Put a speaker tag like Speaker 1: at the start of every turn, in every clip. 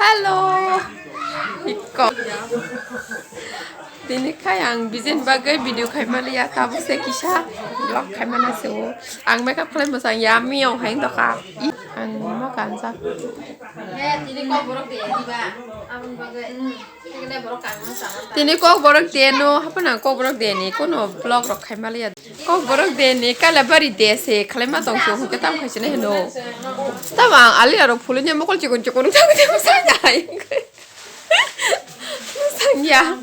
Speaker 1: Halo. Iko. Dini kayang bizin bagai video kay Malia tabu se kisha vlog kay mana sewo. Ang makeup kalian masang yummy yang hang toka. Ang makan sa.
Speaker 2: Dini kok borok dia di ba? Amun bagai. Kita borok kan sama.
Speaker 1: Dini kok borok dia no, apa nang kok borok dia ni? Kono vlog rok kay Malia. Kok borok dia ni kala bari dia se kalian matong so kita tam kay sini no. Tawang ali aro pulnya mokol cikun-cikun tak kita sangai. Sangya.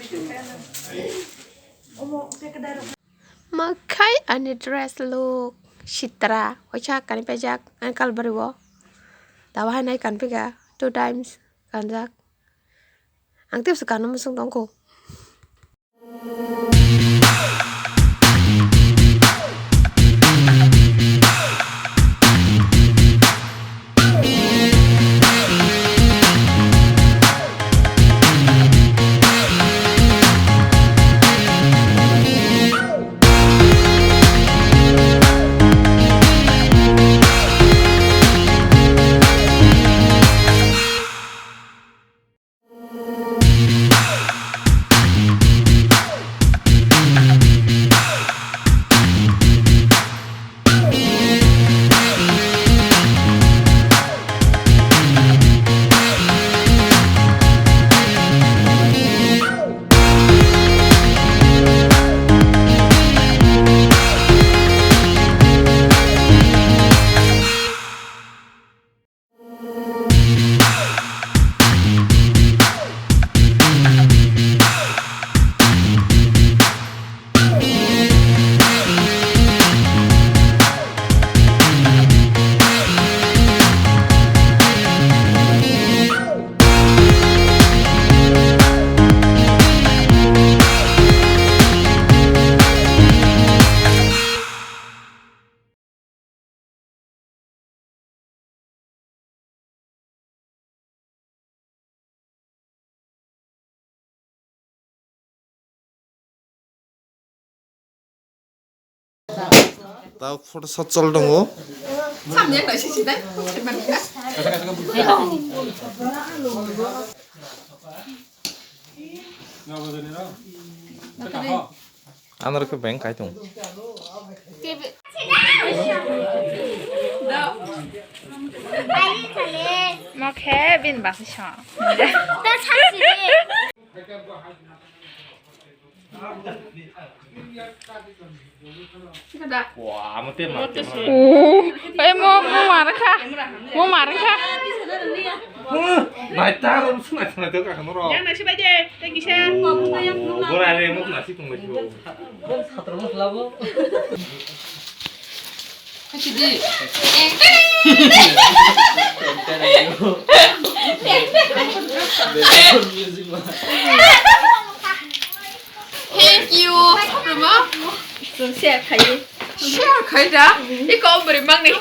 Speaker 1: Makai ane dress look Citra, ocha kan pejak an kal beriwo. Tawa naik kan pega 2 times kan jak. Ang tiap sekarang musung dongko.
Speaker 3: 나 포도 섰절 동호.
Speaker 1: Samnya nggak sih Cita? Emang enggak?
Speaker 3: 안 이렇게 맹 가이동.
Speaker 4: Mà khé bên bác sĩ chọn.
Speaker 2: 나 참지.
Speaker 3: 와, 아무 때나.
Speaker 4: Ồ, ê mua mà đó kha. Mua mà đó kha.
Speaker 3: 나 따로 무슨 말이야? 내가 가 놀아.
Speaker 4: Yang nasi baje, thank you sir.
Speaker 3: 뭐라 해? 무슨 맛이 좀 마시고.
Speaker 1: Jadi, thank you. Apa?
Speaker 4: Rồi xe thấy.
Speaker 1: Share kay dah. Ikaw berimang nih.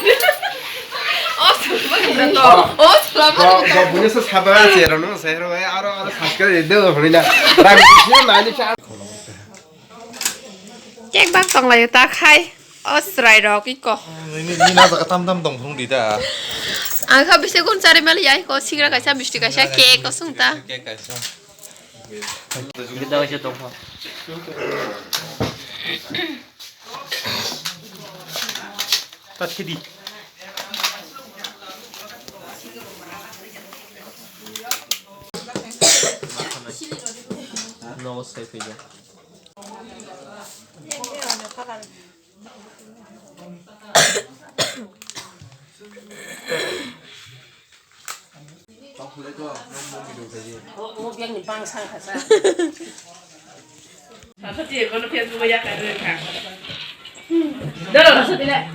Speaker 1: Oh, selamat datang. Oh, selamat datang.
Speaker 5: 너 문에서 사봐야 제로는 새로에 알아 사실 너 그러냐 나 무슨 많이 차
Speaker 1: Cek bác tòng lại ta khai. Australia đó cái co.
Speaker 3: 니 나서 땀땀 동동 리다.
Speaker 1: Ang kau bisa kun cari mali ya, kau singra kasih mesti kasih cake kau sungta.
Speaker 3: 깨까지.
Speaker 6: kita aja tunggu.
Speaker 3: 딱 캐디.
Speaker 6: No sé pillo.
Speaker 4: Thật chị con nó phiền tôi ya cái rồi cả. Đó là sao thế này?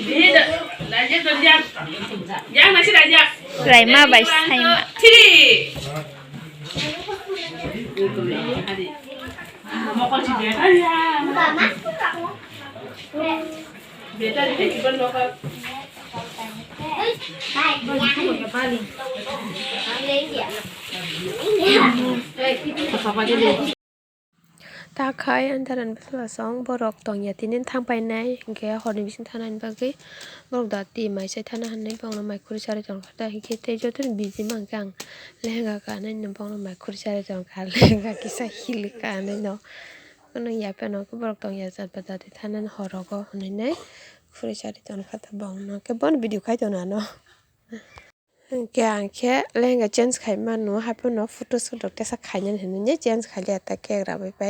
Speaker 4: Đi đó, là giết con giang. Giang mà sẽ là giang.
Speaker 2: Lại mà bài say mà.
Speaker 4: Thì đi. Mà con chỉ biết thôi à. Biết là thì chỉ con nó con.
Speaker 1: ตาคายอันทารันเป็นว่าสองบรอกตองอย่าที่เน้นทางไปไหนแกหอดมิสิทานันบางทีบรอกดาตีไม่ใช่ทานันในบางละไม่คุริชาร์จงได้คิดเตจตุนบิซิมังกังเลี้ยงกันในบางละไม่คุริชาร์จงการเลี้ยงกันกิสาฮิลิกันในเนาะก็นึกอยากเป็นเนาะก็บรอกตองอย่าจัดประดาที่ทานันหอรก็ในไหนคุริชาร์จงขัดบังเนาะก็บอนวิดีโอใครตัวนั้นเนาะแกงแค่เล่นกับเจนส์ไขมันเนาะให้เป็นเนาะฟุตสุดดอกแต่สักไข่ยันเห็นเนี่ยเจนส์ไขเลียตะแกกระไป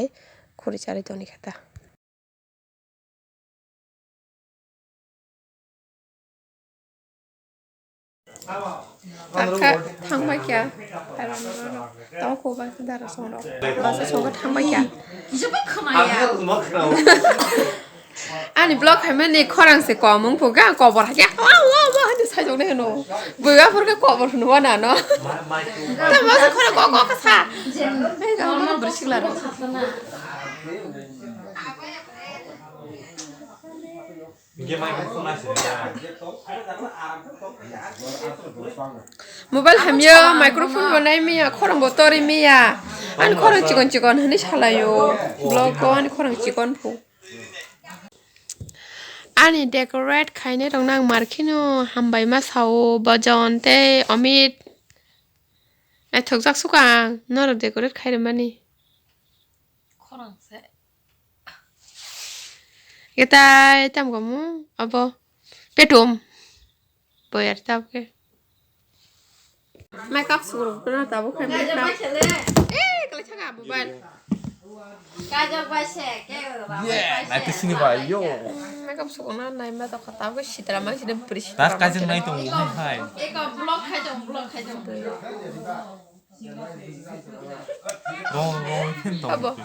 Speaker 1: คุริชาร์จงนี่ค่ะ아까 탕바기야. tao cô ba cái đó là xong rồi. Ba sẽ xong cái 탕바기야.
Speaker 2: 이제 뭐 그만이야.
Speaker 1: 아니 블ог 하면 이 코랑 세 거문 보가 거버 하게. 와와와 하는데 사정 내 너. 뭐야 그렇게 거버 하는 거나 너. 나 맞아 코랑 거거 사. 내가 얼마나 버리실라로.
Speaker 3: 이게 많이 궁금하시니까
Speaker 1: 모바일 하면 마이크로폰 보내면 코랑 못 떨이미야. 아니 코랑 찍은 하니 살아요. 블로그 아니 코랑 찍은 보. 아니 데코레이트 카이네 동랑 마르키노 한바이마 사오 버전 때 어밋 아 덕작 수강 너로 데코레이트 카이르마니
Speaker 2: 코랑새.
Speaker 1: kita tam kamu apa bedum bayar tap ke makeup suruh pernah tahu kan
Speaker 2: 가져
Speaker 1: makeup
Speaker 2: 마실래?
Speaker 1: kalau cakap bukan
Speaker 2: 가져 마셔. 깨워 봐.
Speaker 3: 나 드시니 봐요
Speaker 1: makeup suruh na naik mata kata aku sih drama sih dia beri
Speaker 3: 나 까진 나이 또 무슨
Speaker 2: 이거 블록 해줘. 블록 해줘.
Speaker 3: 너무 힘들어
Speaker 1: apa